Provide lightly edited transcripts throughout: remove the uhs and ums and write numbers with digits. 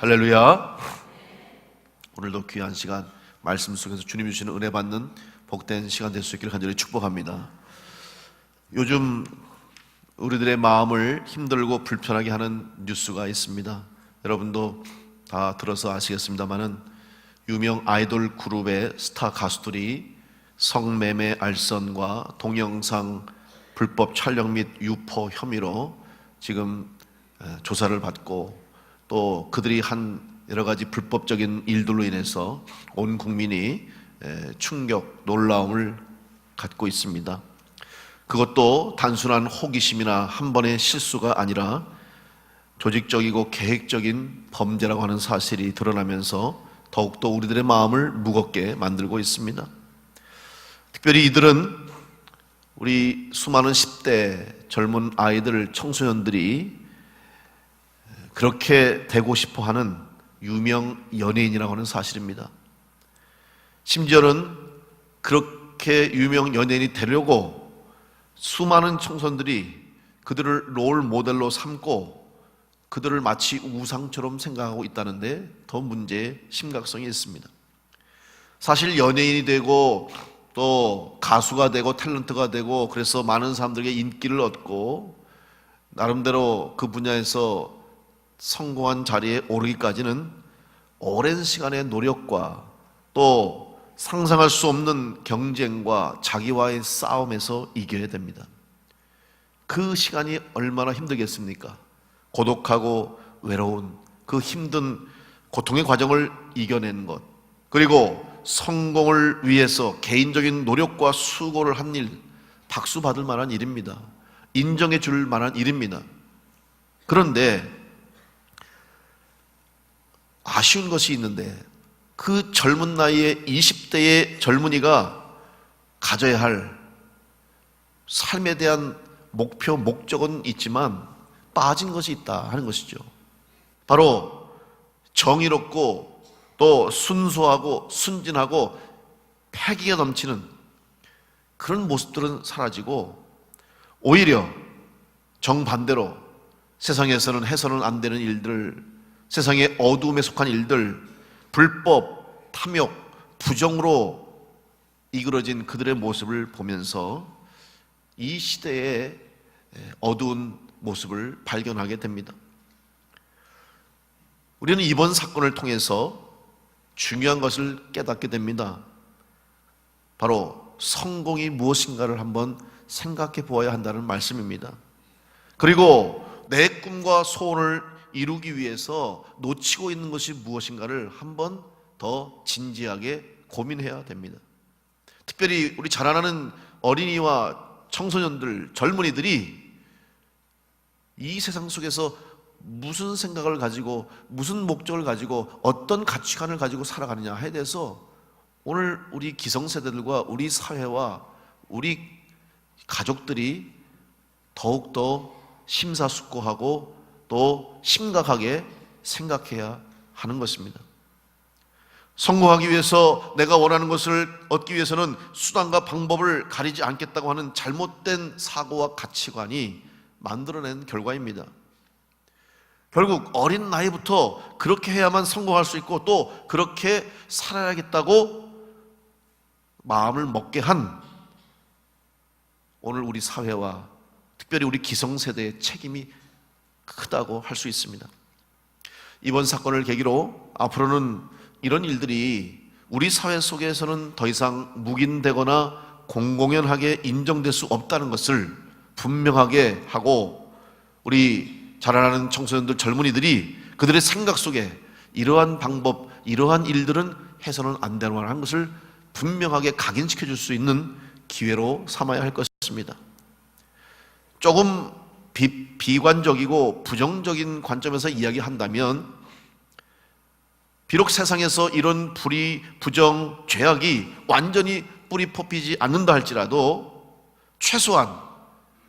할렐루야. 오늘도 귀한 시간 말씀 속에서 주님 주시는 은혜 받는 복된 시간 될 수 있기를 간절히 축복합니다. 요즘 우리들의 마음을 힘들고 불편하게 하는 뉴스가 있습니다. 여러분도 다 들어서 아시겠습니다마는 유명 아이돌 그룹의 스타 가수들이 성매매 알선과 동영상 불법 촬영 및 유포 혐의로 지금 조사를 받고 또 그들이 한 여러 가지 불법적인 일들로 인해서 온 국민이 충격, 놀라움을 갖고 있습니다. 그것도 단순한 호기심이나 한 번의 실수가 아니라 조직적이고 계획적인 범죄라고 하는 사실이 드러나면서 더욱더 우리들의 마음을 무겁게 만들고 있습니다. 특별히 이들은 우리 수많은 10대 젊은 아이들, 청소년들이 그렇게 되고 싶어 하는 유명 연예인이라고 하는 사실입니다. 심지어는 그렇게 유명 연예인이 되려고 수많은 청소년들이 그들을 롤 모델로 삼고 그들을 마치 우상처럼 생각하고 있다는데 더 문제의 심각성이 있습니다. 사실 연예인이 되고 또 가수가 되고 탤런트가 되고 그래서 많은 사람들에게 인기를 얻고 나름대로 그 분야에서 성공한 자리에 오르기까지는 오랜 시간의 노력과 또 상상할 수 없는 경쟁과 자기와의 싸움에서 이겨야 됩니다. 그 시간이 얼마나 힘들겠습니까? 고독하고 외로운 그 힘든 고통의 과정을 이겨낸 것, 그리고 성공을 위해서 개인적인 노력과 수고를 한 일, 박수 받을 만한 일입니다. 인정해 줄 만한 일입니다. 그런데 아쉬운 것이 있는데 그 젊은 나이에 20대의 젊은이가 가져야 할 삶에 대한 목표, 목적은 있지만 빠진 것이 있다 하는 것이죠. 바로 정의롭고 또 순수하고 순진하고 패기가 넘치는 그런 모습들은 사라지고 오히려 정반대로 세상에서는 해서는 안 되는 일들, 세상의 어두움에 속한 일들, 불법, 탐욕, 부정으로 이끌어진 그들의 모습을 보면서 이 시대의 어두운 모습을 발견하게 됩니다. 우리는 이번 사건을 통해서 중요한 것을 깨닫게 됩니다. 바로 성공이 무엇인가를 한번 생각해 보아야 한다는 말씀입니다. 그리고 내 꿈과 소원을 이루기 위해서 놓치고 있는 것이 무엇인가를 한번 더 진지하게 고민해야 됩니다. 특별히 우리 자라나는 어린이와 청소년들, 젊은이들이 이 세상 속에서 무슨 생각을 가지고 무슨 목적을 가지고 어떤 가치관을 가지고 살아가느냐에 대해서 오늘 우리 기성세대들과 우리 사회와 우리 가족들이 더욱더 심사숙고하고 또 심각하게 생각해야 하는 것입니다. 성공하기 위해서 내가 원하는 것을 얻기 위해서는 수단과 방법을 가리지 않겠다고 하는 잘못된 사고와 가치관이 만들어낸 결과입니다. 결국 어린 나이부터 그렇게 해야만 성공할 수 있고 또 그렇게 살아야겠다고 마음을 먹게 한 오늘 우리 사회와 특별히 우리 기성세대의 책임이 크다고 할 수 있습니다. 이번 사건을 계기로 앞으로는 이런 일들이 우리 사회 속에서는 더 이상 묵인되거나 공공연하게 인정될 수 없다는 것을 분명하게 하고 우리 자라나는 청소년들, 젊은이들이 그들의 생각 속에 이러한 방법, 이러한 일들은 해서는 안 되는 것을 분명하게 각인시켜 줄 수 있는 기회로 삼아야 할 것입니다. 조금 비관적이고 부정적인 관점에서 이야기한다면 비록 세상에서 이런 불의, 부정, 죄악이 완전히 뿌리 뽑히지 않는다 할지라도 최소한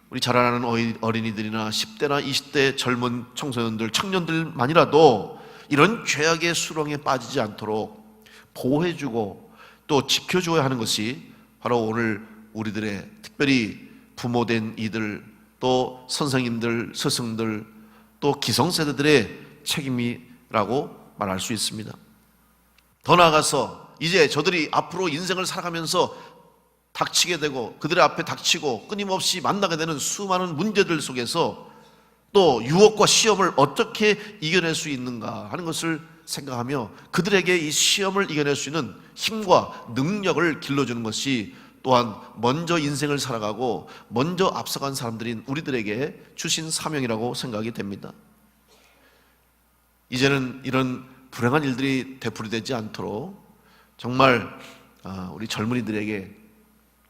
우리 자라나는 어린이들이나 10대나 20대 젊은 청소년들, 청년들만이라도 이런 죄악의 수렁에 빠지지 않도록 보호해주고 또 지켜줘야 하는 것이 바로 오늘 우리들의 특별히 부모된 이들 또 선생님들, 스승들 또 기성세대들의 책임이라고 말할 수 있습니다. 더 나아가서 이제 저들이 앞으로 인생을 살아가면서 닥치게 되고 그들의 앞에 닥치고 끊임없이 만나게 되는 수많은 문제들 속에서 또 유혹과 시험을 어떻게 이겨낼 수 있는가 하는 것을 생각하며 그들에게 이 시험을 이겨낼 수 있는 힘과 능력을 길러주는 것이 또한 먼저 인생을 살아가고 먼저 앞서간 사람들인 우리들에게 주신 사명이라고 생각이 됩니다. 이제는 이런 불행한 일들이 되풀이되지 않도록 정말 우리 젊은이들에게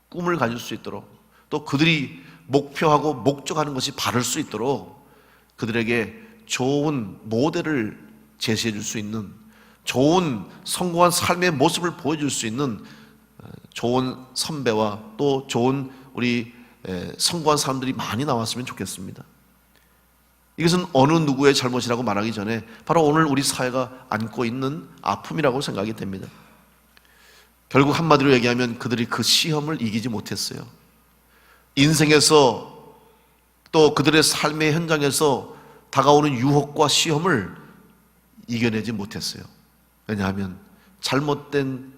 꿈을 가질 수 있도록 또 그들이 목표하고 목적하는 것이 바를 수 있도록 그들에게 좋은 모델을 제시해 줄 수 있는 좋은 성공한 삶의 모습을 보여줄 수 있는 좋은 선배와 또 좋은 우리 성공한 사람들이 많이 나왔으면 좋겠습니다. 이것은 어느 누구의 잘못이라고 말하기 전에 바로 오늘 우리 사회가 안고 있는 아픔이라고 생각이 됩니다. 결국 한마디로 얘기하면 그들이 그 시험을 이기지 못했어요. 인생에서 또 그들의 삶의 현장에서 다가오는 유혹과 시험을 이겨내지 못했어요. 왜냐하면 잘못된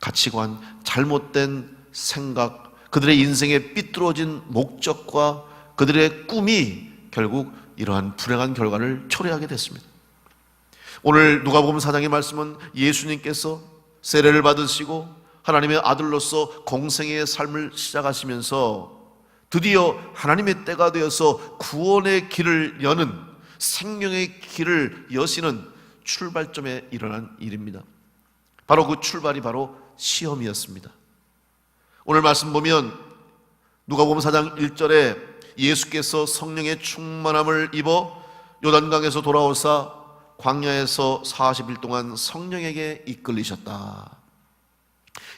가치관, 잘못된 생각, 그들의 인생의 삐뚤어진 목적과 그들의 꿈이 결국 이러한 불행한 결과를 초래하게 됐습니다. 오늘 누가복음 4장의 말씀은 예수님께서 세례를 받으시고 하나님의 아들로서 공생의 삶을 시작하시면서 드디어 하나님의 때가 되어서 구원의 길을 여는 생명의 길을 여시는 출발점에 일어난 일입니다. 바로 그 출발이 바로 시험이었습니다. 오늘 말씀 보면 누가복음 4장 1절에 예수께서 성령의 충만함을 입어 요단강에서 돌아오사 광야에서 40일 동안 성령에게 이끌리셨다.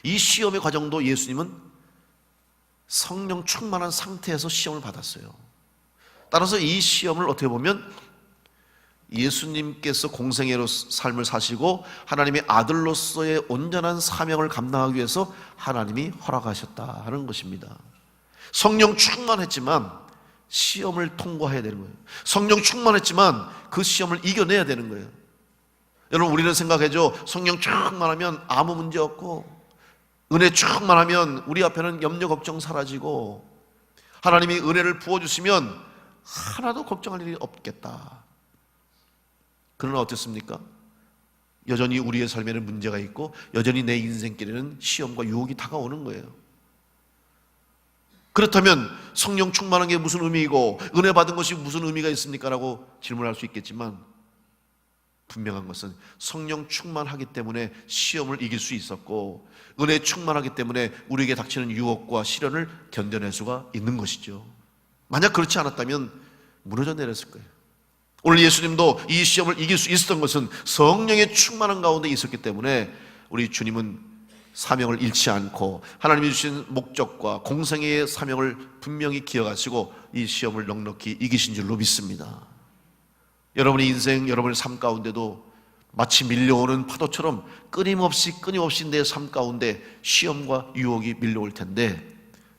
이 시험의 과정도 예수님은 성령 충만한 상태에서 시험을 받았어요. 따라서 이 시험을 어떻게 보면 예수님께서 공생애로 삶을 사시고 하나님의 아들로서의 온전한 사명을 감당하기 위해서 하나님이 허락하셨다 하는 것입니다. 성령 충만했지만 시험을 통과해야 되는 거예요. 성령 충만했지만 그 시험을 이겨내야 되는 거예요. 여러분, 우리는 생각해죠. 성령 충만하면 아무 문제 없고 은혜 충만하면 우리 앞에는 염려 걱정 사라지고 하나님이 은혜를 부어주시면 하나도 걱정할 일이 없겠다. 그러나 어떻습니까? 여전히 우리의 삶에는 문제가 있고 여전히 내 인생길에는 시험과 유혹이 다가오는 거예요. 그렇다면 성령 충만한 게 무슨 의미이고 은혜 받은 것이 무슨 의미가 있습니까? 라고 질문할 수 있겠지만 분명한 것은 성령 충만하기 때문에 시험을 이길 수 있었고 은혜 충만하기 때문에 우리에게 닥치는 유혹과 시련을 견뎌낼 수가 있는 것이죠. 만약 그렇지 않았다면 무너져 내렸을 거예요. 오늘 예수님도 이 시험을 이길 수 있었던 것은 성령의 충만한 가운데 있었기 때문에 우리 주님은 사명을 잃지 않고 하나님이 주신 목적과 공생애의 사명을 분명히 기억하시고 이 시험을 넉넉히 이기신 줄로 믿습니다. 여러분의 인생, 여러분의 삶 가운데도 마치 밀려오는 파도처럼 끊임없이 내 삶 가운데 시험과 유혹이 밀려올 텐데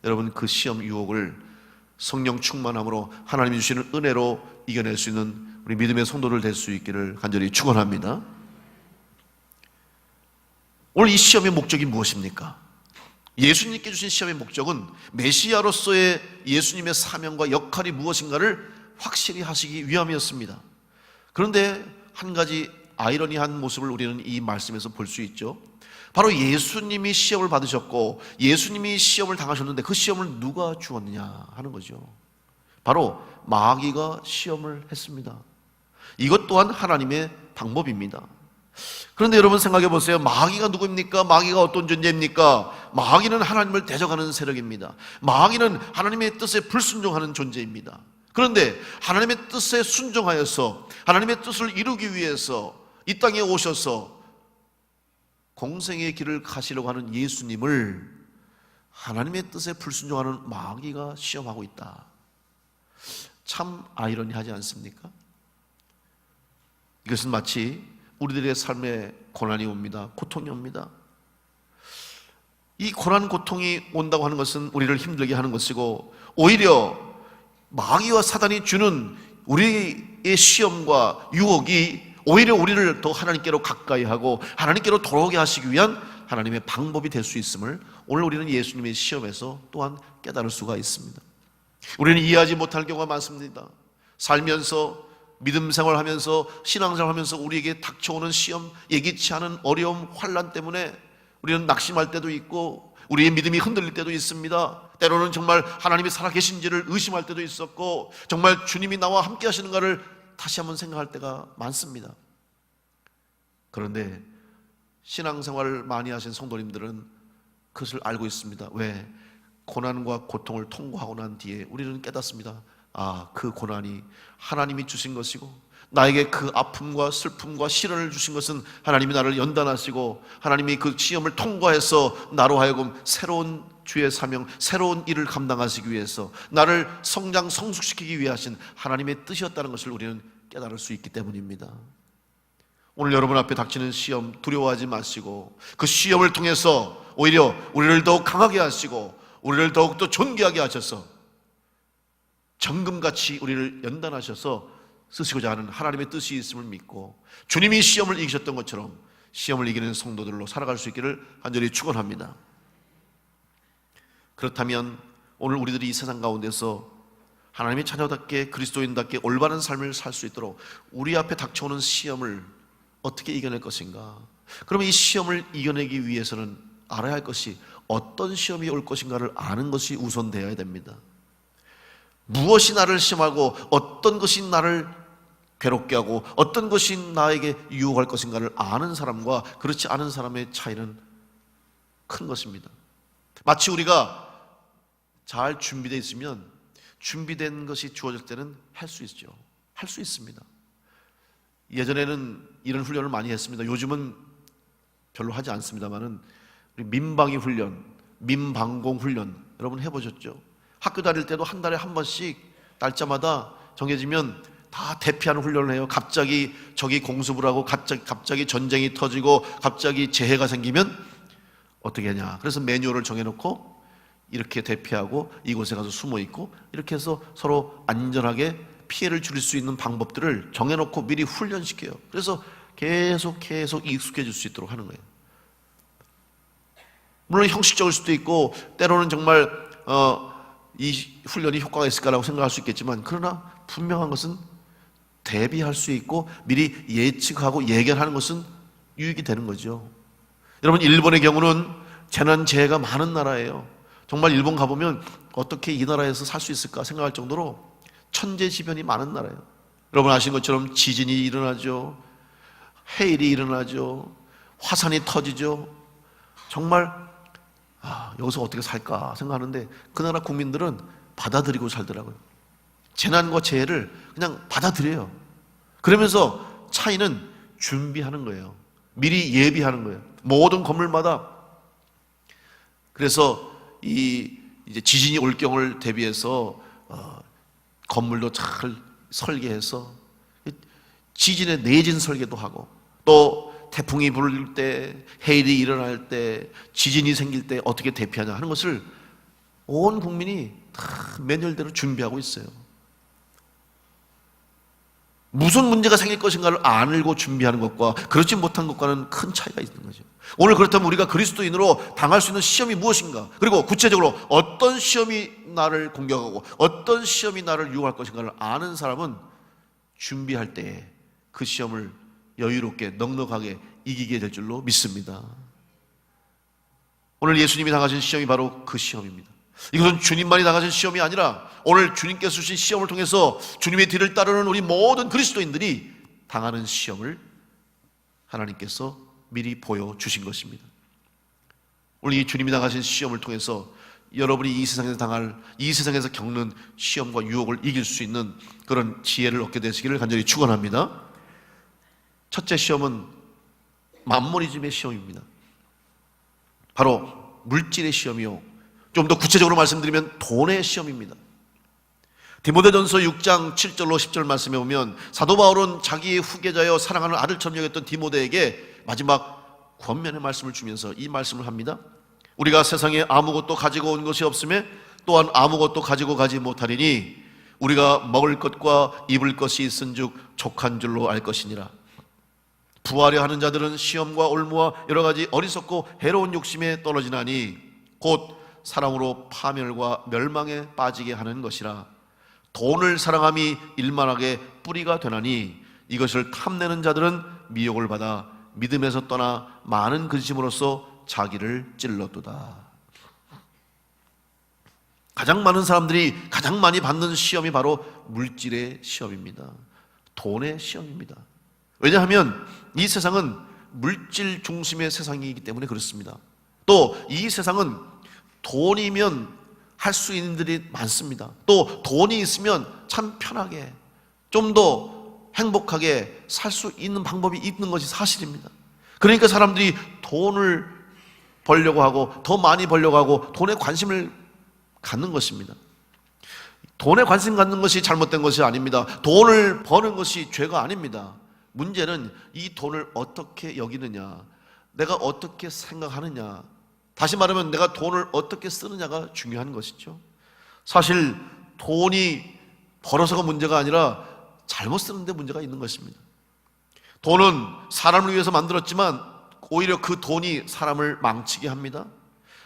여러분 그 시험 유혹을 성령 충만함으로 하나님이 주시는 은혜로 이겨낼 수 있는 우리 믿음의 성도들 될 수 있기를 간절히 축원합니다. 오늘 이 시험의 목적이 무엇입니까? 예수님께 주신 시험의 목적은 메시아로서의 예수님의 사명과 역할이 무엇인가를 확실히 하시기 위함이었습니다. 그런데 한 가지 아이러니한 모습을 우리는 이 말씀에서 볼 수 있죠. 바로 예수님이 시험을 받으셨고 예수님이 시험을 당하셨는데 그 시험을 누가 주었느냐 하는 거죠. 바로 마귀가 시험을 했습니다. 이것 또한 하나님의 방법입니다. 그런데 여러분 생각해 보세요. 마귀가 누구입니까? 마귀가 어떤 존재입니까? 마귀는 하나님을 대적하는 세력입니다. 마귀는 하나님의 뜻에 불순종하는 존재입니다. 그런데 하나님의 뜻에 순종하여서 하나님의 뜻을 이루기 위해서 이 땅에 오셔서 공생의 길을 가시려고 하는 예수님을 하나님의 뜻에 불순종하는 마귀가 시험하고 있다. 참 아이러니하지 않습니까? 이것은 마치 우리들의 삶에 고난이 옵니다. 고통이 옵니다. 이 고난, 고통이 온다고 하는 것은 우리를 힘들게 하는 것이고 오히려 마귀와 사단이 주는 우리의 시험과 유혹이 오히려 우리를 더 하나님께로 가까이 하고 하나님께로 돌아오게 하시기 위한 하나님의 방법이 될 수 있음을 오늘 우리는 예수님의 시험에서 또한 깨달을 수가 있습니다. 우리는 이해하지 못할 경우가 많습니다. 살면서 믿음 생활하면서 신앙생활하면서 우리에게 닥쳐오는 시험, 예기치 않은 어려움, 환난 때문에 우리는 낙심할 때도 있고 우리의 믿음이 흔들릴 때도 있습니다. 때로는 정말 하나님이 살아계신지를 의심할 때도 있었고 정말 주님이 나와 함께 하시는가를 다시 한번 생각할 때가 많습니다. 그런데 신앙생활을 많이 하신 성도님들은 그것을 알고 있습니다. 왜? 고난과 고통을 통과하고 난 뒤에 우리는 깨닫습니다. 아, 그 고난이 하나님이 주신 것이고 나에게 그 아픔과 슬픔과 시련을 주신 것은 하나님이 나를 연단하시고 하나님이 그 시험을 통과해서 나로 하여금 새로운 주의 사명, 새로운 일을 감당하시기 위해서 나를 성장, 성숙시키기 위해 하신 하나님의 뜻이었다는 것을 우리는 깨달을 수 있기 때문입니다. 오늘 여러분 앞에 닥치는 시험 두려워하지 마시고 그 시험을 통해서 오히려 우리를 더욱 강하게 하시고 우리를 더욱더 존귀하게 하셔서 정금같이 우리를 연단하셔서 쓰시고자 하는 하나님의 뜻이 있음을 믿고 주님이 시험을 이기셨던 것처럼 시험을 이기는 성도들로 살아갈 수 있기를 간절히 축원합니다. 그렇다면 오늘 우리들이 이 세상 가운데서 하나님의 자녀답게 그리스도인답게 올바른 삶을 살 수 있도록 우리 앞에 닥쳐오는 시험을 어떻게 이겨낼 것인가? 그러면 이 시험을 이겨내기 위해서는 알아야 할 것이 어떤 시험이 올 것인가를 아는 것이 우선되어야 됩니다. 무엇이 나를 시험하고 어떤 것이 나를 괴롭게 하고 어떤 것이 나에게 유혹할 것인가를 아는 사람과 그렇지 않은 사람의 차이는 큰 것입니다. 마치 우리가 잘 준비되어 있으면 준비된 것이 주어질 때는 할 수 있죠. 할 수 있습니다. 예전에는 이런 훈련을 많이 했습니다. 요즘은 별로 하지 않습니다만은 우리 민방위 훈련, 민방공 훈련 여러분 해보셨죠? 학교 다닐 때도 한 달에 한 번씩 날짜마다 정해지면 다 대피하는 훈련을 해요. 갑자기 적이 공습을 하고 갑자기 전쟁이 터지고 갑자기 재해가 생기면 어떻게 하냐. 그래서 매뉴얼을 정해놓고 이렇게 대피하고 이곳에 가서 숨어 있고 이렇게 해서 서로 안전하게 피해를 줄일 수 있는 방법들을 정해놓고 미리 훈련시켜요. 그래서 계속 익숙해질 수 있도록 하는 거예요. 물론 형식적일 수도 있고 때로는 정말 이 훈련이 효과가 있을까라고 생각할 수 있겠지만 그러나 분명한 것은 대비할 수 있고 미리 예측하고 예견하는 것은 유익이 되는 거죠. 여러분 일본의 경우는 재난재해가 많은 나라예요. 정말 일본 가보면 어떻게 이 나라에서 살 수 있을까 생각할 정도로 천재지변이 많은 나라예요. 여러분 아시는 것처럼 지진이 일어나죠. 해일이 일어나죠. 화산이 터지죠. 정말 여기서 어떻게 살까 생각하는데 그 나라 국민들은 받아들이고 살더라고요. 재난과 재해를 그냥 받아들여요. 그러면서 차이는 준비하는 거예요. 미리 예비하는 거예요. 모든 건물마다. 그래서 이제 지진이 올 경우를 대비해서 건물도 잘 설계해서 지진의 내진 설계도 하고 또 태풍이 불 때, 해일이 일어날 때, 지진이 생길 때 어떻게 대피하냐 하는 것을 온 국민이 다 매뉴얼대로 준비하고 있어요. 무슨 문제가 생길 것인가를 알고 준비하는 것과 그렇지 못한 것과는 큰 차이가 있는 거죠. 오늘 그렇다면 우리가 그리스도인으로 당할 수 있는 시험이 무엇인가? 그리고 구체적으로 어떤 시험이 나를 공격하고 어떤 시험이 나를 유혹할 것인가를 아는 사람은 준비할 때 그 시험을 여유롭게 넉넉하게 이기게 될 줄로 믿습니다. 오늘 예수님이 당하신 시험이 바로 그 시험입니다. 이것은 주님만이 당하신 시험이 아니라 오늘 주님께서 주신 시험을 통해서 주님의 뒤를 따르는 우리 모든 그리스도인들이 당하는 시험을 하나님께서 미리 보여주신 것입니다. 오늘 이 주님이 당하신 시험을 통해서 여러분이 이 세상에서 당할, 이 세상에서 겪는 시험과 유혹을 이길 수 있는 그런 지혜를 얻게 되시기를 간절히 축원합니다. 첫째 시험은 만모니즘의 시험입니다. 바로 물질의 시험이요, 좀 더 구체적으로 말씀드리면 돈의 시험입니다. 디모데전서 6장 7절로 10절 말씀에 보면 사도 바울은 자기의 후계자여 사랑하는 아들처럼 여겼던 디모데에게 마지막 권면의 말씀을 주면서 이 말씀을 합니다. 우리가 세상에 아무것도 가지고 온 것이 없음에 또한 아무것도 가지고 가지 못하리니 우리가 먹을 것과 입을 것이 있은즉 족한 줄로 알 것이니라. 부하려 하는 자들은 시험과 올무와 여러 가지 어리석고 해로운 욕심에 떨어지나니 곧 사랑으로 파멸과 멸망에 빠지게 하는 것이라. 돈을 사랑함이 일만하게 뿌리가 되나니 이것을 탐내는 자들은 미혹을 받아 믿음에서 떠나 많은 근심으로써 자기를 찔렀도다. 가장 많은 사람들이 가장 많이 받는 시험이 바로 물질의 시험입니다. 돈의 시험입니다. 왜냐하면 이 세상은 물질 중심의 세상이기 때문에 그렇습니다. 또 이 세상은 돈이면 할 수 있는 일이 많습니다. 또 돈이 있으면 참 편하게 좀 더 행복하게 살 수 있는 방법이 있는 것이 사실입니다. 그러니까 사람들이 돈을 벌려고 하고 더 많이 벌려고 하고 돈에 관심을 갖는 것입니다. 돈에 관심 갖는 것이 잘못된 것이 아닙니다. 돈을 버는 것이 죄가 아닙니다. 문제는 이 돈을 어떻게 여기느냐, 내가 어떻게 생각하느냐, 다시 말하면 내가 돈을 어떻게 쓰느냐가 중요한 것이죠. 사실 돈이 벌어서가 문제가 아니라 잘못 쓰는데 문제가 있는 것입니다. 돈은 사람을 위해서 만들었지만 오히려 그 돈이 사람을 망치게 합니다.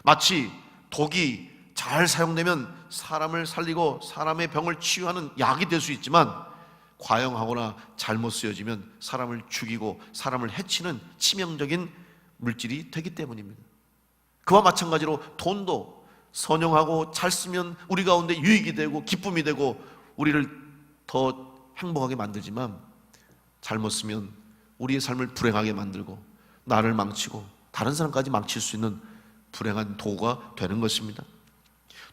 마치 독이 잘 사용되면 사람을 살리고 사람의 병을 치유하는 약이 될 수 있지만 과용하거나 잘못 쓰여지면 사람을 죽이고 사람을 해치는 치명적인 물질이 되기 때문입니다. 그와 마찬가지로 돈도 선용하고 잘 쓰면 우리 가운데 유익이 되고 기쁨이 되고 우리를 더 행복하게 만들지만 잘못 쓰면 우리의 삶을 불행하게 만들고 나를 망치고 다른 사람까지 망칠 수 있는 불행한 도구가 되는 것입니다.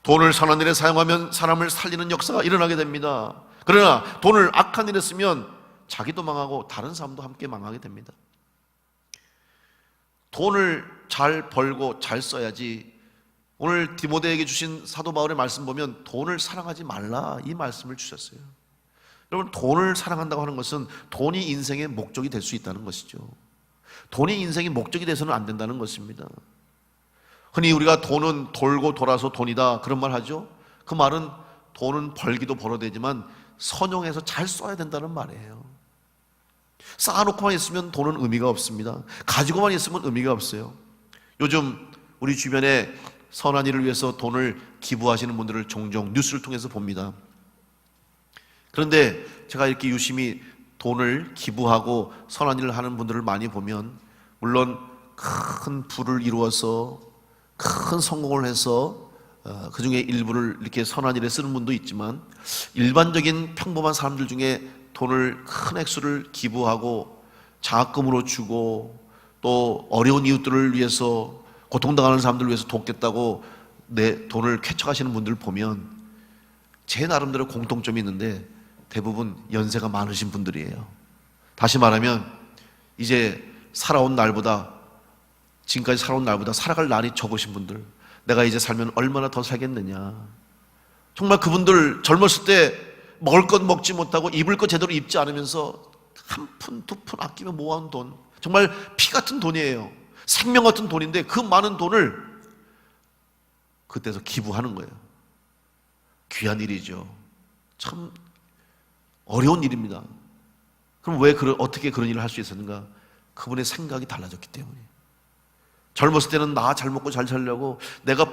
돈을 선한 일에 사용하면 사람을 살리는 역사가 일어나게 됩니다. 그러나 돈을 악한 일에 쓰면 자기도 망하고 다른 사람도 함께 망하게 됩니다. 돈을 잘 벌고 잘 써야지. 오늘 디모데에게 주신 사도 바울의 말씀 보면 돈을 사랑하지 말라 이 말씀을 주셨어요. 여러분, 돈을 사랑한다고 하는 것은 돈이 인생의 목적이 될 수 있다는 것이죠. 돈이 인생의 목적이 돼서는 안 된다는 것입니다. 흔히 우리가 돈은 돌고 돌아서 돈이다 그런 말 하죠. 그 말은 돈은 벌기도 벌어야 되지만 선용해서 잘 써야 된다는 말이에요. 쌓아놓고만 있으면 돈은 의미가 없습니다. 가지고만 있으면 의미가 없어요. 요즘 우리 주변에 선한 일을 위해서 돈을 기부하시는 분들을 종종 뉴스를 통해서 봅니다. 그런데 제가 이렇게 유심히 돈을 기부하고 선한 일을 하는 분들을 많이 보면 물론 큰 부를 이루어서 큰 성공을 해서 그 중에 일부를 이렇게 선한 일에 쓰는 분도 있지만 일반적인 평범한 사람들 중에 돈을 큰 액수를 기부하고 장학금으로 주고 또 어려운 이웃들을 위해서 고통당하는 사람들을 위해서 돕겠다고 내 돈을 쾌척하시는 분들을 보면 제 나름대로 공통점이 있는데 대부분 연세가 많으신 분들이에요. 다시 말하면 이제 살아온 날보다 지금까지 살아온 날보다 살아갈 날이 적으신 분들, 내가 이제 살면 얼마나 더 살겠느냐. 정말 그분들 젊었을 때 먹을 것 먹지 못하고 입을 것 제대로 입지 않으면서 한 푼, 두 푼 아끼며 모아온 돈, 정말 피 같은 돈이에요. 생명 같은 돈인데 그 많은 돈을 그때서 기부하는 거예요. 귀한 일이죠. 참 어려운 일입니다. 그럼 왜 어떻게 그런 일을 할 수 있었는가? 그분의 생각이 달라졌기 때문에. 젊었을 때는 나 잘 먹고 잘 살려고 내가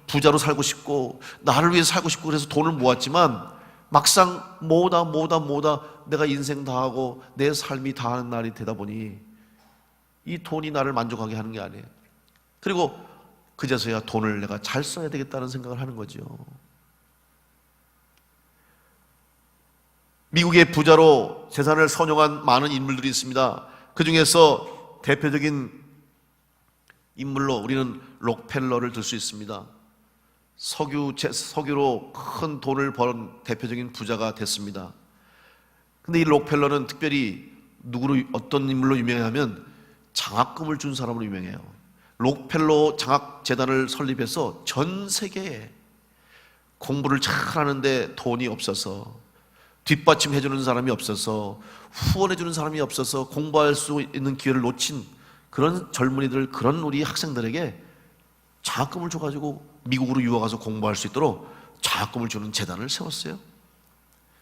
부자로 살고 싶고 나를 위해서 살고 싶고 그래서 돈을 모았지만 막상 모으다 내가 인생 다 하고 내 삶이 다 하는 날이 되다 보니 이 돈이 나를 만족하게 하는 게 아니에요. 그리고 그제서야 돈을 내가 잘 써야 되겠다는 생각을 하는 거죠. 미국의 부자로 재산을 선용한 많은 인물들이 있습니다. 그 중에서 대표적인 인물로 우리는 록펠러를 들 수 있습니다. 석유로 큰 돈을 버는 대표적인 부자가 됐습니다. 근데 이 록펠러는 특별히 어떤 인물로 유명하면 장학금을 준 사람으로 유명해요. 록펠러 장학재단을 설립해서 전 세계에 공부를 잘 하는데 돈이 없어서 뒷받침해주는 사람이 없어서 후원해주는 사람이 없어서 공부할 수 있는 기회를 놓친 그런 젊은이들, 그런 우리 학생들에게 장학금을 줘가지고 미국으로 유학 가서 공부할 수 있도록 장학금을 주는 재단을 세웠어요.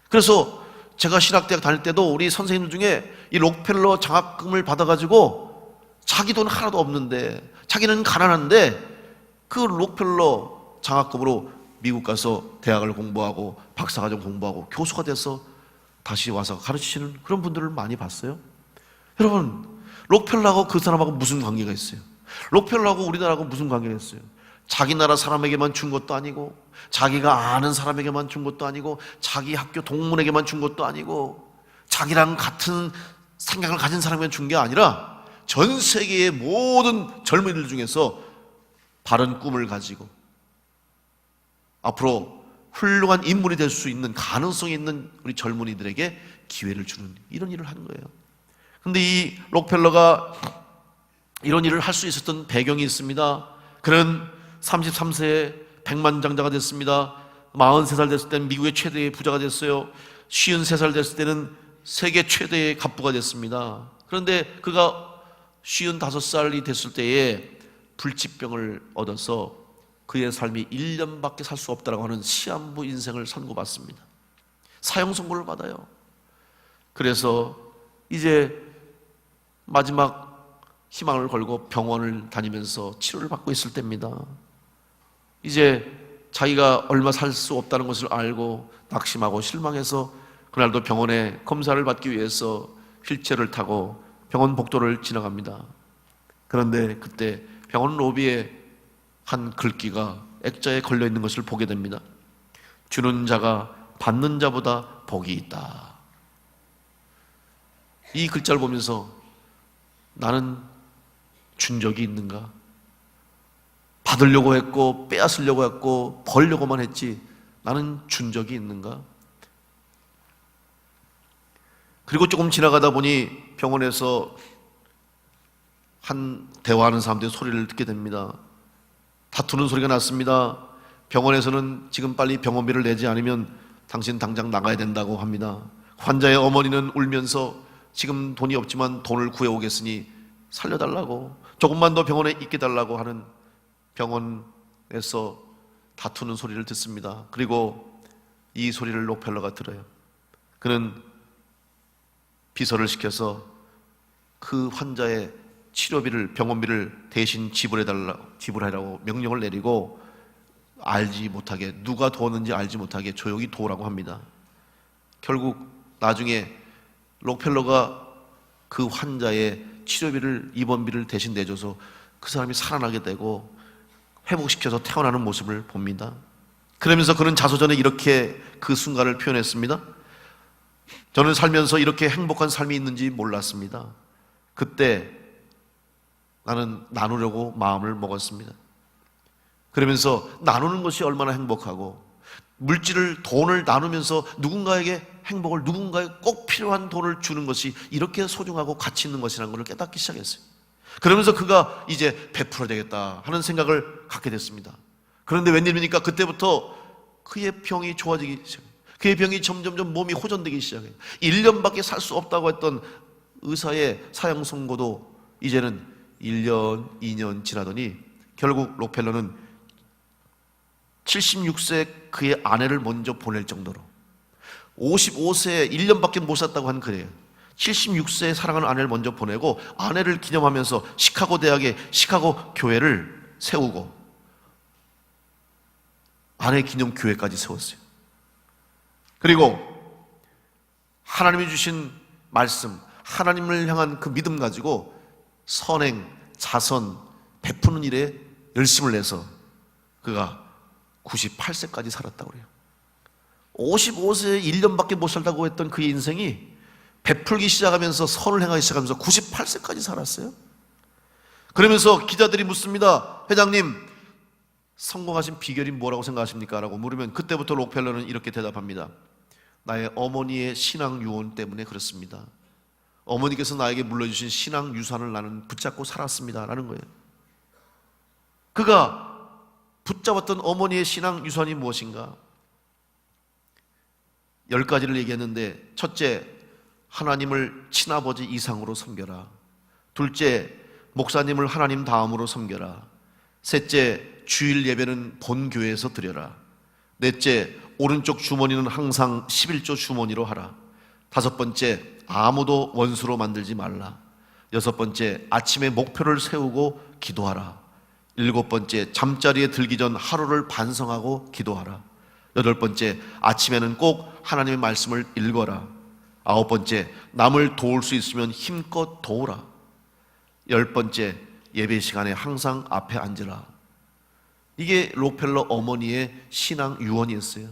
그래서 제가 신학대학 다닐 때도 우리 선생님들 중에 이 록펠러 장학금을 받아가지고 자기 돈 하나도 없는데, 자기는 가난한데 그 록펠러 장학금으로 미국 가서 대학을 공부하고 박사과정 공부하고 교수가 돼서 다시 와서 가르치시는 그런 분들을 많이 봤어요. 여러분, 록펠러하고 그 사람하고 무슨 관계가 있어요? 록펠러하고 우리나라하고 무슨 관계가 있어요? 자기 나라 사람에게만 준 것도 아니고, 자기가 아는 사람에게만 준 것도 아니고, 자기 학교 동문에게만 준 것도 아니고, 자기랑 같은 생각을 가진 사람에게만 준 게 아니라 전 세계의 모든 젊은이들 중에서 바른 꿈을 가지고 앞으로 훌륭한 인물이 될 수 있는 가능성이 있는 우리 젊은이들에게 기회를 주는 이런 일을 하는 거예요. 그런데 이 록펠러가 이런 일을 할 수 있었던 배경이 있습니다. 그는 33세에 백만장자가 됐습니다. 43살 됐을 때는 미국의 최대의 부자가 됐어요. 53살 됐을 때는 세계 최대의 갑부가 됐습니다. 그런데 그가 55살이 됐을 때에 불치병을 얻어서 그의 삶이 1년밖에 살 수 없다라고 하는 시한부 인생을 선고받습니다. 사형 선고를 받아요. 그래서 이제 마지막 희망을 걸고 병원을 다니면서 치료를 받고 있을 때입니다. 이제 자기가 얼마 살 수 없다는 것을 알고 낙심하고 실망해서 그날도 병원에 검사를 받기 위해서 휠체어를 타고 병원 복도를 지나갑니다. 그런데 그때 병원 로비에 한 글귀가 액자에 걸려 있는 것을 보게 됩니다. 주는 자가 받는 자보다 복이 있다. 이 글자를 보면서 나는 준 적이 있는가? 받으려고 했고 빼앗으려고 했고 벌려고만 했지 나는 준 적이 있는가? 그리고 조금 지나가다 보니 병원에서 한 대화하는 사람들의 소리를 듣게 됩니다. 다투는 소리가 났습니다. 병원에서는 지금 빨리 병원비를 내지 않으면 당신 당장 나가야 된다고 합니다. 환자의 어머니는 울면서 지금 돈이 없지만 돈을 구해오겠으니 살려달라고, 조금만 더 병원에 있게 달라고 하는 병원에서 다투는 소리를 듣습니다. 그리고 이 소리를 록펠러가 들어요. 그는 비서를 시켜서 그 환자의 치료비를, 병원비를 대신 지불하라고 명령을 내리고 알지 못하게, 누가 도왔는지 알지 못하게 조용히 도우라고 합니다. 결국 나중에 록펠러가 그 환자의 치료비를, 입원비를 대신 내줘서 그 사람이 살아나게 되고 회복시켜서 태어나는 모습을 봅니다. 그러면서 그는 자서전에 이렇게 그 순간을 표현했습니다. 저는 살면서 이렇게 행복한 삶이 있는지 몰랐습니다. 그때 나는 나누려고 마음을 먹었습니다. 그러면서 나누는 것이 얼마나 행복하고, 물질을, 돈을 나누면서 누군가에게 행복을, 누군가에게 꼭 필요한 돈을 주는 것이 이렇게 소중하고 가치 있는 것이라는 것을 깨닫기 시작했어요. 그러면서 그가 이제 베풀어야 되겠다 하는 생각을 갖게 됐습니다. 그런데 웬일입니까? 그때부터 그의 병이 좋아지기 시작해요. 그의 병이 점점점 몸이 호전되기 시작해요. 1년밖에 살 수 없다고 했던 의사의 사형 선고도 이제는 1년, 2년 지나더니 결국 록펠러는 76세 그의 아내를 먼저 보낼 정도로, 55세에 1년밖에 못 살았다고 한 그래요. 76세에 사랑하는 아내를 먼저 보내고 아내를 기념하면서 시카고 대학에 시카고 교회를 세우고 아내 기념 교회까지 세웠어요. 그리고 하나님이 주신 말씀, 하나님을 향한 그 믿음 가지고 선행, 자선, 베푸는 일에 열심을 내서 그가 98세까지 살았다고 그래요. 55세에 1년밖에 못 살다고 했던 그의 인생이 베풀기 시작하면서, 선을 행하기 시작하면서 98세까지 살았어요. 그러면서 기자들이 묻습니다. 회장님, 성공하신 비결이 뭐라고 생각하십니까? 라고 물으면 그때부터 록펠러는 이렇게 대답합니다. 나의 어머니의 신앙 유언 때문에 그렇습니다. 어머니께서 나에게 물려주신 신앙 유산을 나는 붙잡고 살았습니다 라는 거예요. 그가 붙잡았던 어머니의 신앙 유산이 무엇인가? 10가지를 얘기했는데, 첫째, 하나님을 친아버지 이상으로 섬겨라. 둘째, 목사님을 하나님 다음으로 섬겨라. 셋째, 주일 예배는 본교회에서 드려라. 넷째, 오른쪽 주머니는 항상 11조 주머니로 하라. 5번째, 아무도 원수로 만들지 말라. 6번째, 아침에 목표를 세우고 기도하라. 7번째, 잠자리에 들기 전 하루를 반성하고 기도하라. 8번째, 아침에는 꼭 하나님의 말씀을 읽어라. 9번째, 남을 도울 수 있으면 힘껏 도우라. 10번째, 예배 시간에 항상 앞에 앉으라. 이게 록펠러 어머니의 신앙 유언이었어요.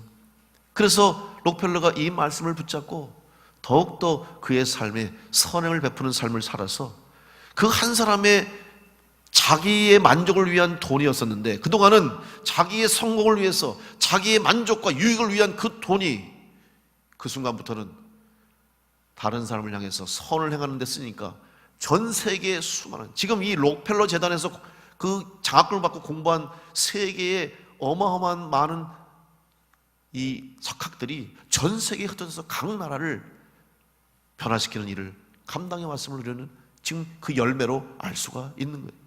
그래서 록펠러가 이 말씀을 붙잡고 더욱더 그의 삶에 선행을 베푸는 삶을 살아서 그 한 사람의 자기의 만족을 위한 돈이었었는데, 그동안은 자기의 성공을 위해서 자기의 만족과 유익을 위한 그 돈이 그 순간부터는 다른 사람을 향해서 선을 행하는 데 쓰니까 전 세계의 수많은, 지금 이 록펠러 재단에서 그 장학금을 받고 공부한 세계의 어마어마한 많은 이 석학들이 전 세계에 흩어져서 각 나라를 변화시키는 일을 감당해 왔음을 우리는 지금 그 열매로 알 수가 있는 거예요.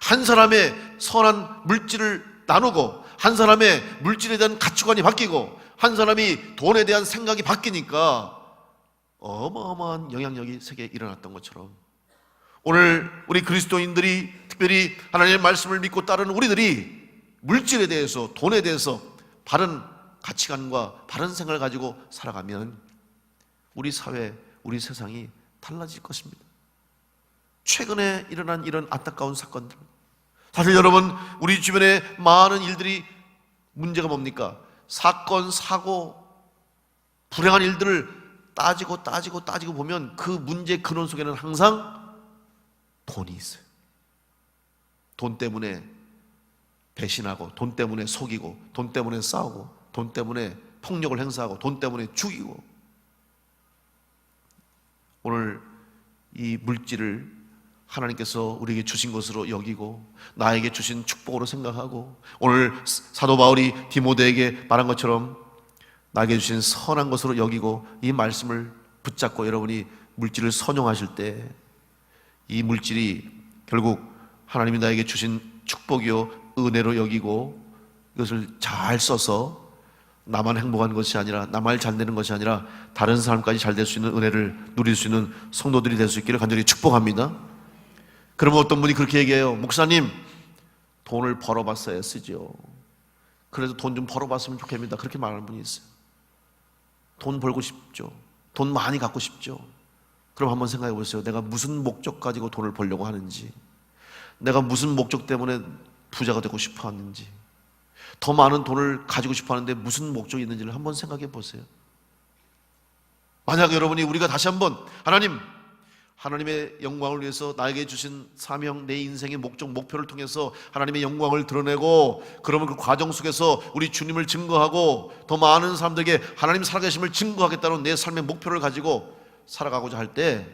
한 사람의 선한 물질을 나누고, 한 사람의 물질에 대한 가치관이 바뀌고, 한 사람이 돈에 대한 생각이 바뀌니까 어마어마한 영향력이 세계에 일어났던 것처럼, 오늘 우리 그리스도인들이, 특별히 하나님의 말씀을 믿고 따르는 우리들이 물질에 대해서, 돈에 대해서 바른 가치관과 바른 생각을 가지고 살아가면 우리 사회, 우리 세상이 달라질 것입니다. 최근에 일어난 이런 안타까운 사건들, 사실 여러분, 우리 주변에 많은 일들이 문제가 뭡니까? 사건, 사고, 불행한 일들을 따지고 보면 그 문제의 근원 속에는 항상 돈이 있어요. 돈 때문에 배신하고, 돈 때문에 속이고, 돈 때문에 싸우고, 돈 때문에 폭력을 행사하고, 돈 때문에 죽이고. 오늘 이 물질을 하나님께서 우리에게 주신 것으로 여기고, 나에게 주신 축복으로 생각하고, 오늘 사도 바울이 디모데에게 말한 것처럼 나에게 주신 선한 것으로 여기고, 이 말씀을 붙잡고 여러분이 물질을 선용하실 때 이 물질이 결국 하나님이 나에게 주신 축복이요 은혜로 여기고, 이것을 잘 써서 나만 행복한 것이 아니라, 나만 잘 되는 것이 아니라 다른 사람까지 잘 될 수 있는 은혜를 누릴 수 있는 성도들이 될 수 있기를 간절히 축복합니다. 그러면 어떤 분이 그렇게 얘기해요. 목사님, 돈을 벌어봤어야 쓰죠. 그래도 돈 좀 벌어봤으면 좋겠습니다. 그렇게 말하는 분이 있어요. 돈 벌고 싶죠. 돈 많이 갖고 싶죠. 그럼 한번 생각해 보세요. 내가 무슨 목적 가지고 돈을 벌려고 하는지, 내가 무슨 목적 때문에 부자가 되고 싶어 하는지, 더 많은 돈을 가지고 싶어 하는데 무슨 목적이 있는지를 한번 생각해 보세요. 만약 여러분이, 우리가 다시 한번 하나님의 영광을 위해서 나에게 주신 사명, 내 인생의 목적, 목표를 통해서 하나님의 영광을 드러내고, 그러면 그 과정 속에서 우리 주님을 증거하고 더 많은 사람들에게 하나님 살아계심을 증거하겠다는 내 삶의 목표를 가지고 살아가고자 할 때,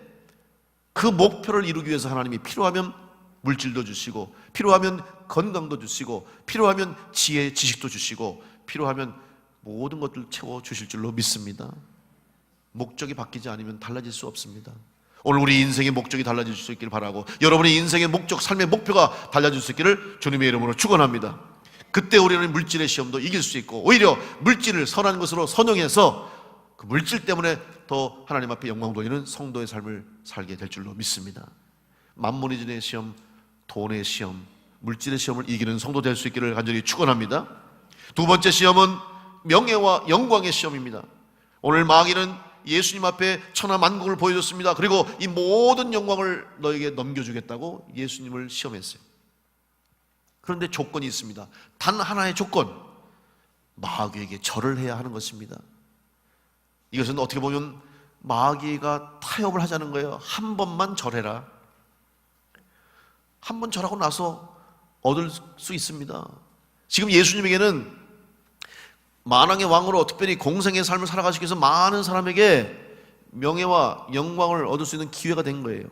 그 목표를 이루기 위해서 하나님이 필요하면 물질도 주시고, 필요하면 건강도 주시고, 필요하면 지혜, 지식도 주시고, 필요하면 모든 것들을 채워주실 줄로 믿습니다. 목적이 바뀌지 않으면 달라질 수 없습니다. 오늘 우리 인생의 목적이 달라질 수 있기를 바라고, 여러분의 인생의 목적, 삶의 목표가 달라질 수 있기를 주님의 이름으로 축원합니다. 그때 우리는 물질의 시험도 이길 수 있고, 오히려 물질을 선한 것으로 선용해서 그 물질 때문에 더 하나님 앞에 영광 돌리는 성도의 삶을 살게 될 줄로 믿습니다. 만문이진의 시험, 돈의 시험, 물질의 시험을 이기는 성도 될 수 있기를 간절히 축원합니다. 두 번째 시험은 명예와 영광의 시험입니다. 오늘 마귀는 예수님 앞에 천하만국을 보여줬습니다. 그리고 이 모든 영광을 너에게 넘겨주겠다고 예수님을 시험했어요. 그런데 조건이 있습니다. 단 하나의 조건, 마귀에게 절을 해야 하는 것입니다. 이것은 어떻게 보면 마귀가 타협을 하자는 거예요. 한 번만 절해라. 한 번 절하고 나서 얻을 수 있습니다. 지금 예수님에게는 만왕의 왕으로 특별히 공생의 삶을 살아가시기 위해서 많은 사람에게 명예와 영광을 얻을 수 있는 기회가 된 거예요.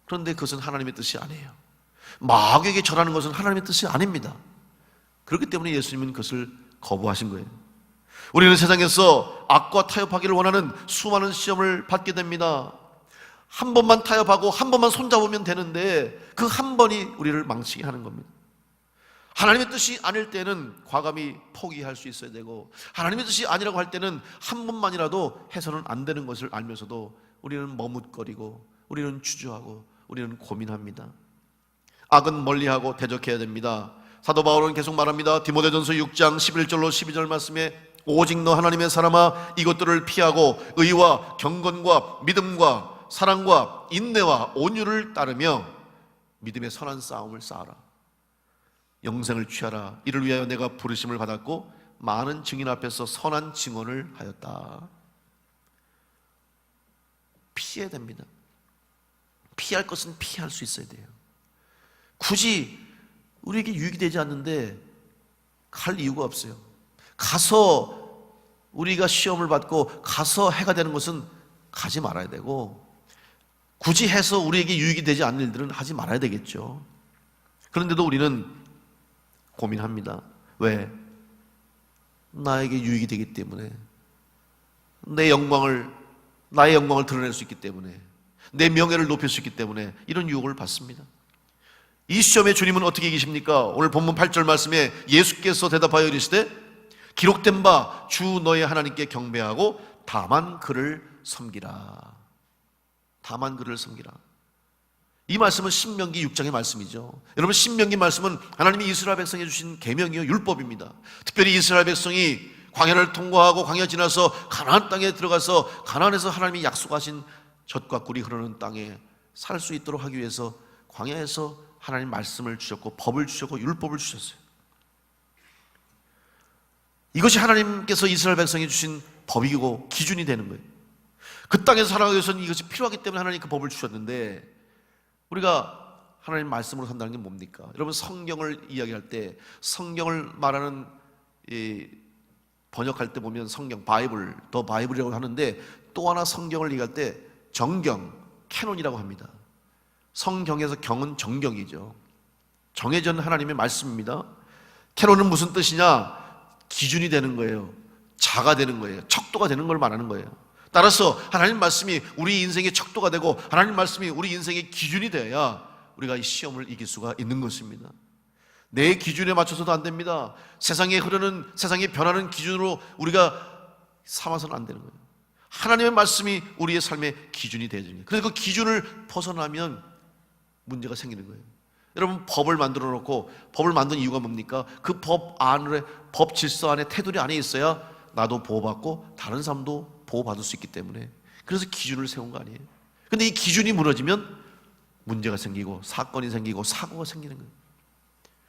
그런데 그것은 하나님의 뜻이 아니에요. 마귀에게 절하는 것은 하나님의 뜻이 아닙니다. 그렇기 때문에 예수님은 그것을 거부하신 거예요. 우리는 세상에서 악과 타협하기를 원하는 수많은 시험을 받게 됩니다. 한 번만 타협하고 한 번만 손잡으면 되는데 그 한 번이 우리를 망치게 하는 겁니다. 하나님의 뜻이 아닐 때는 과감히 포기할 수 있어야 되고, 하나님의 뜻이 아니라고 할 때는 한 번만이라도 해서는 안 되는 것을 알면서도 우리는 머뭇거리고, 우리는 주저하고, 우리는 고민합니다. 악은 멀리하고 대적해야 됩니다. 사도 바울은 계속 말합니다. 디모데전서 6장 11절로 12절 말씀에 오직 너 하나님의 사람아 이것들을 피하고 의와 경건과 믿음과 사랑과 인내와 온유를 따르며 믿음의 선한 싸움을 쌓아라. 영생을 취하라. 이를 위하여 내가 부르심을 받았고 많은 증인 앞에서 선한 증언을 하였다. 피해야 됩니다. 피할 것은 피할 수 있어야 돼요. 굳이 우리에게 유익이 되지 않는데 갈 이유가 없어요. 가서 우리가 시험을 받고 가서 해가 되는 것은 가지 말아야 되고, 굳이 해서 우리에게 유익이 되지 않는 일들은 하지 말아야 되겠죠. 그런데도 우리는 고민합니다. 왜? 나에게 유익이 되기 때문에, 나의 영광을 드러낼 수 있기 때문에, 내 명예를 높일 수 있기 때문에 이런 유혹을 받습니다. 이 시험에 주님은 어떻게 이기십니까? 오늘 본문 8절 말씀에 예수께서 대답하여 이르시되 기록된 바 주 너의 하나님께 경배하고 다만 그를 섬기라. 다만 그를 섬기라. 이 말씀은 신명기 6장의 말씀이죠. 여러분, 신명기 말씀은 하나님이 이스라엘 백성에 주신 계명이요 율법입니다. 특별히 이스라엘 백성이 광야를 통과하고 광야 지나서 가나안 땅에 들어가서 가나안에서 하나님이 약속하신 젖과 꿀이 흐르는 땅에 살 수 있도록 하기 위해서 광야에서 하나님 말씀을 주셨고 법을 주셨고 율법을 주셨어요. 이것이 하나님께서 이스라엘 백성에 주신 법이고 기준이 되는 거예요. 그 땅에서 살아가기 위해서는 이것이 필요하기 때문에 하나님 그 법을 주셨는데, 우리가 하나님 말씀으로 산다는 게 뭡니까? 여러분, 성경을 이야기할 때 성경을 말하는 번역할 때 보면 성경, 바이블, 더 바이블이라고 하는데, 또 하나 성경을 얘기할 때 정경, 캐논이라고 합니다. 성경에서 경은 정경이죠. 정해진 하나님의 말씀입니다. 캐논은 무슨 뜻이냐? 기준이 되는 거예요. 자가 되는 거예요. 척도가 되는 걸 말하는 거예요. 따라서 하나님 말씀이 우리 인생의 척도가 되고 하나님 말씀이 우리 인생의 기준이 되어야 우리가 이 시험을 이길 수가 있는 것입니다. 내 기준에 맞춰서도 안 됩니다. 세상에 흐르는, 세상에 변하는 기준으로 우리가 삼아서는 안 되는 거예요. 하나님의 말씀이 우리의 삶의 기준이 되어야 됩니다. 그래서 그 기준을 벗어나면 문제가 생기는 거예요. 여러분, 법을 만들어 놓고, 법을 만든 이유가 뭡니까? 그 법 안에, 법 질서 안에, 테두리 안에 있어야 나도 보호받고 다른 사람도 보호받을 수 있기 때문에, 그래서 기준을 세운 거 아니에요. 근데 이 기준이 무너지면 문제가 생기고 사건이 생기고 사고가 생기는 거예요.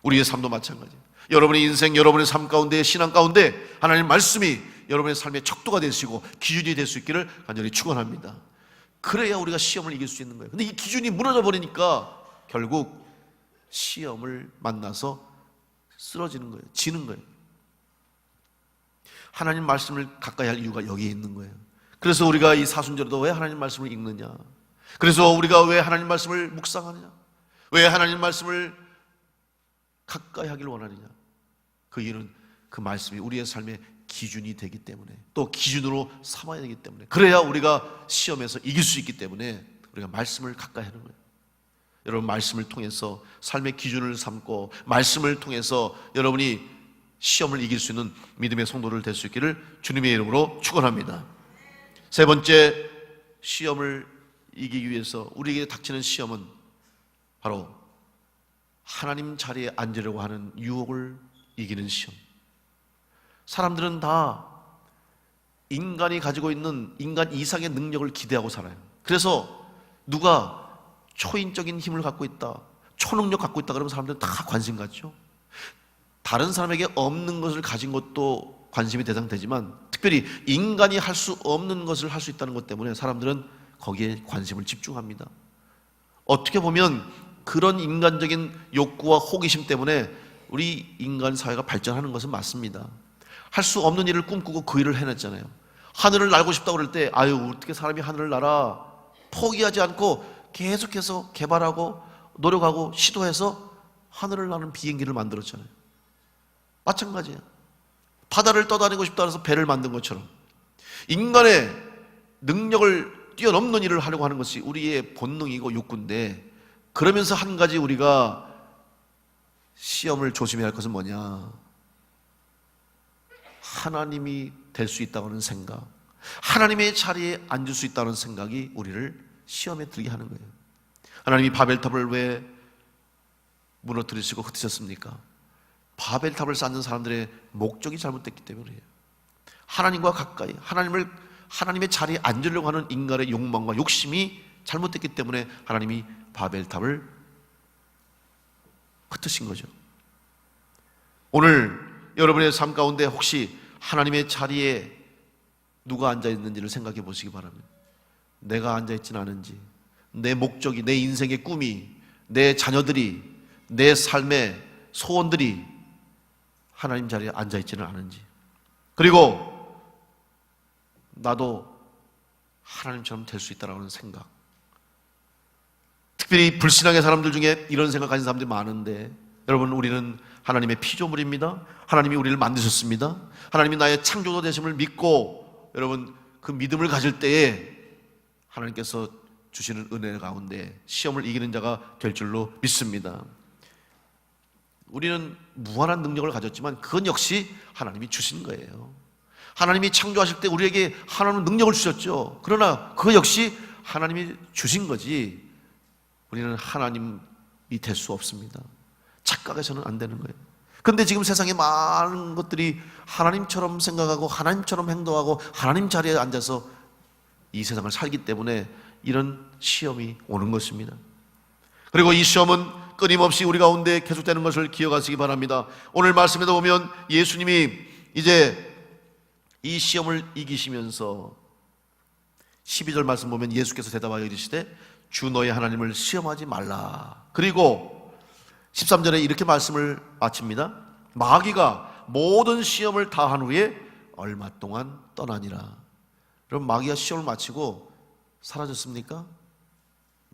우리의 삶도 마찬가지예요. 여러분의 인생, 여러분의 삶 가운데, 신앙 가운데 하나님 말씀이 여러분의 삶의 척도가 되시고 기준이 될 수 있기를 간절히 축원합니다. 그래야 우리가 시험을 이길 수 있는 거예요. 근데 이 기준이 무너져 버리니까 결국 시험을 만나서 쓰러지는 거예요. 지는 거예요. 하나님 말씀을 가까이 할 이유가 여기에 있는 거예요. 그래서 우리가 이 사순절에도 왜 하나님 말씀을 읽느냐? 그래서 우리가 왜 하나님 말씀을 묵상하느냐? 왜 하나님 말씀을 가까이 하기를 원하느냐? 그 이유는 그 말씀이 우리의 삶의 기준이 되기 때문에, 또 기준으로 삼아야 되기 때문에, 그래야 우리가 시험에서 이길 수 있기 때문에 우리가 말씀을 가까이 하는 거예요. 여러분, 말씀을 통해서 삶의 기준을 삼고 말씀을 통해서 여러분이 시험을 이길 수 있는 믿음의 성도를 될 수 있기를 주님의 이름으로 축원합니다. 세 번째, 시험을 이기기 위해서 우리에게 닥치는 시험은 바로 하나님 자리에 앉으려고 하는 유혹을 이기는 시험. 사람들은 다 인간이 가지고 있는 인간 이상의 능력을 기대하고 살아요. 그래서 누가 초인적인 힘을 갖고 있다, 초능력 갖고 있다 그러면 사람들은 다 관심 갖죠. 다른 사람에게 없는 것을 가진 것도 관심이 대상되지만, 특별히 인간이 할 수 없는 것을 할 수 있다는 것 때문에 사람들은 거기에 관심을 집중합니다. 어떻게 보면 그런 인간적인 욕구와 호기심 때문에 우리 인간 사회가 발전하는 것은 맞습니다. 할 수 없는 일을 꿈꾸고 그 일을 해냈잖아요. 하늘을 날고 싶다고 그럴 때, 아유, 어떻게 사람이 하늘을 날아? 포기하지 않고 계속해서 개발하고 노력하고 시도해서 하늘을 나는 비행기를 만들었잖아요. 마찬가지예요. 바다를 떠다니고 싶다 해서 배를 만든 것처럼 인간의 능력을 뛰어넘는 일을 하려고 하는 것이 우리의 본능이고 욕구인데, 그러면서 한 가지 우리가 시험을 조심해야 할 것은 뭐냐? 하나님이 될 수 있다고 하는 생각, 하나님의 자리에 앉을 수 있다는 생각이 우리를 시험에 들게 하는 거예요. 하나님이 바벨탑을 왜 무너뜨리시고 흩으셨습니까? 바벨탑을 쌓는 사람들의 목적이 잘못됐기 때문이에요. 하나님과 가까이, 하나님의 자리에 앉으려고 하는 인간의 욕망과 욕심이 잘못됐기 때문에 하나님이 바벨탑을 흩으신 거죠. 오늘 여러분의 삶 가운데 혹시 하나님의 자리에 누가 앉아 있는지를 생각해 보시기 바랍니다. 내가 앉아 있지는 않은지, 내 목적이, 내 인생의 꿈이, 내 자녀들이, 내 삶의 소원들이 하나님 자리에 앉아 있지는 않은지, 그리고 나도 하나님처럼 될 수 있다는 생각. 특별히 불신앙의 사람들 중에 이런 생각 가진 사람들이 많은데, 여러분, 우리는 하나님의 피조물입니다. 하나님이 우리를 만드셨습니다. 하나님이 나의 창조자 되심을 믿고 여러분 그 믿음을 가질 때에 하나님께서 주시는 은혜 가운데 시험을 이기는 자가 될 줄로 믿습니다. 우리는 무한한 능력을 가졌지만 그건 역시 하나님이 주신 거예요. 하나님이 창조하실 때 우리에게 하나님 능력을 주셨죠. 그러나 그거 역시 하나님이 주신 거지 우리는 하나님이 될 수 없습니다. 착각해서는 안 되는 거예요. 그런데 지금 세상에 많은 것들이 하나님처럼 생각하고 하나님처럼 행동하고 하나님 자리에 앉아서 이 세상을 살기 때문에 이런 시험이 오는 것입니다. 그리고 이 시험은 끊임없이 우리 가운데 계속되는 것을 기억하시기 바랍니다. 오늘 말씀에도 보면 예수님이 이제 이 시험을 이기시면서 12절 말씀 보면 예수께서 대답하여 이르시되 주 너의 하나님을 시험하지 말라. 그리고 13절에 이렇게 말씀을 마칩니다. 마귀가 모든 시험을 다 한 후에 얼마 동안 떠나니라. 그럼 마귀가 시험을 마치고 사라졌습니까?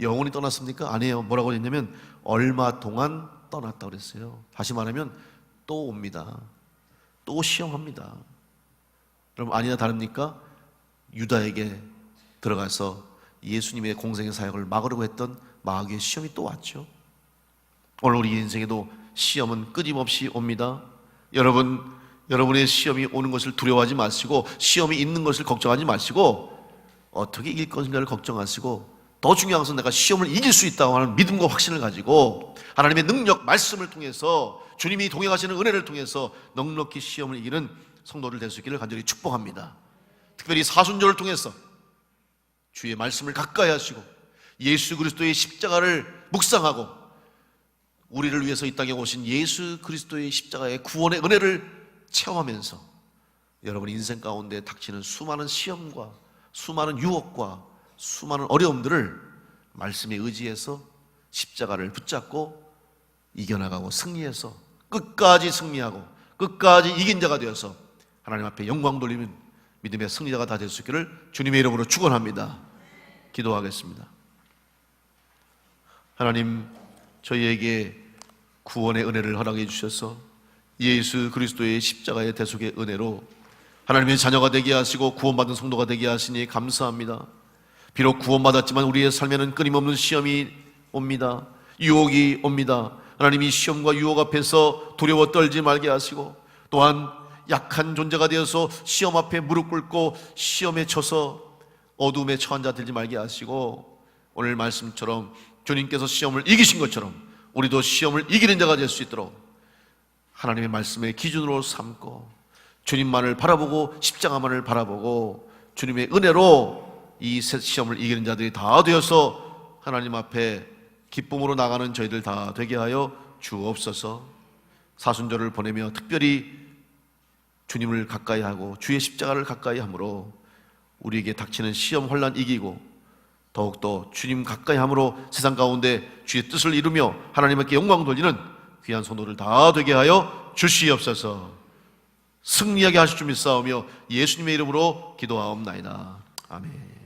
영원히 떠났습니까? 아니에요. 뭐라고 했냐면 얼마 동안 떠났다고 그랬어요. 다시 말하면 또 옵니다. 또 시험합니다. 그럼 아니나 다릅니까? 유다에게 들어가서 예수님의 공생의 사역을 막으려고 했던 마귀의 시험이 또 왔죠. 오늘 우리 인생에도 시험은 끊임없이 옵니다. 여러분의 시험이 오는 것을 두려워하지 마시고 시험이 있는 것을 걱정하지 마시고 어떻게 이길 것인가를 걱정하시고 더 중요한 것은 내가 시험을 이길 수 있다고 하는 믿음과 확신을 가지고 하나님의 능력, 말씀을 통해서 주님이 동행하시는 은혜를 통해서 넉넉히 시험을 이기는 성도들 될 수 있기를 간절히 축복합니다. 특별히 사순절을 통해서 주의 말씀을 가까이 하시고 예수 그리스도의 십자가를 묵상하고 우리를 위해서 이 땅에 오신 예수 그리스도의 십자가의 구원의 은혜를 체험하면서 여러분 인생 가운데 닥치는 수많은 시험과 수많은 유혹과 수많은 어려움들을 말씀에 의지해서 십자가를 붙잡고 이겨나가고 승리해서 끝까지 승리하고 끝까지 이긴 자가 되어서 하나님 앞에 영광 돌리는 믿음의 승리자가 다 될 수 있기를 주님의 이름으로 축원합니다. 기도하겠습니다. 하나님, 저희에게 구원의 은혜를 허락해 주셔서 예수 그리스도의 십자가의 대속의 은혜로 하나님의 자녀가 되게 하시고 구원받은 성도가 되게 하시니 감사합니다. 비록 구원받았지만 우리의 삶에는 끊임없는 시험이 옵니다. 유혹이 옵니다. 하나님이 시험과 유혹 앞에서 두려워 떨지 말게 하시고 또한 약한 존재가 되어서 시험 앞에 무릎 꿇고 시험에 져서 어둠에 처한 자 되지 말게 하시고 오늘 말씀처럼 주님께서 시험을 이기신 것처럼 우리도 시험을 이기는 자가 될 수 있도록 하나님의 말씀의 기준으로 삼고 주님만을 바라보고 십자가만을 바라보고 주님의 은혜로 이 시험을 이기는 자들이 다 되어서 하나님 앞에 기쁨으로 나가는 저희들 다 되게 하여 주옵소서. 사순절을 보내며 특별히 주님을 가까이 하고 주의 십자가를 가까이 함으로 우리에게 닥치는 시험 혼란 이기고 더욱더 주님 가까이 함으로 세상 가운데 주의 뜻을 이루며 하나님께 영광 돌리는 귀한 성도들 다 되게 하여 주시옵소서. 승리하게 하실 줄 믿사오며 예수님의 이름으로 기도하옵나이다. 아멘.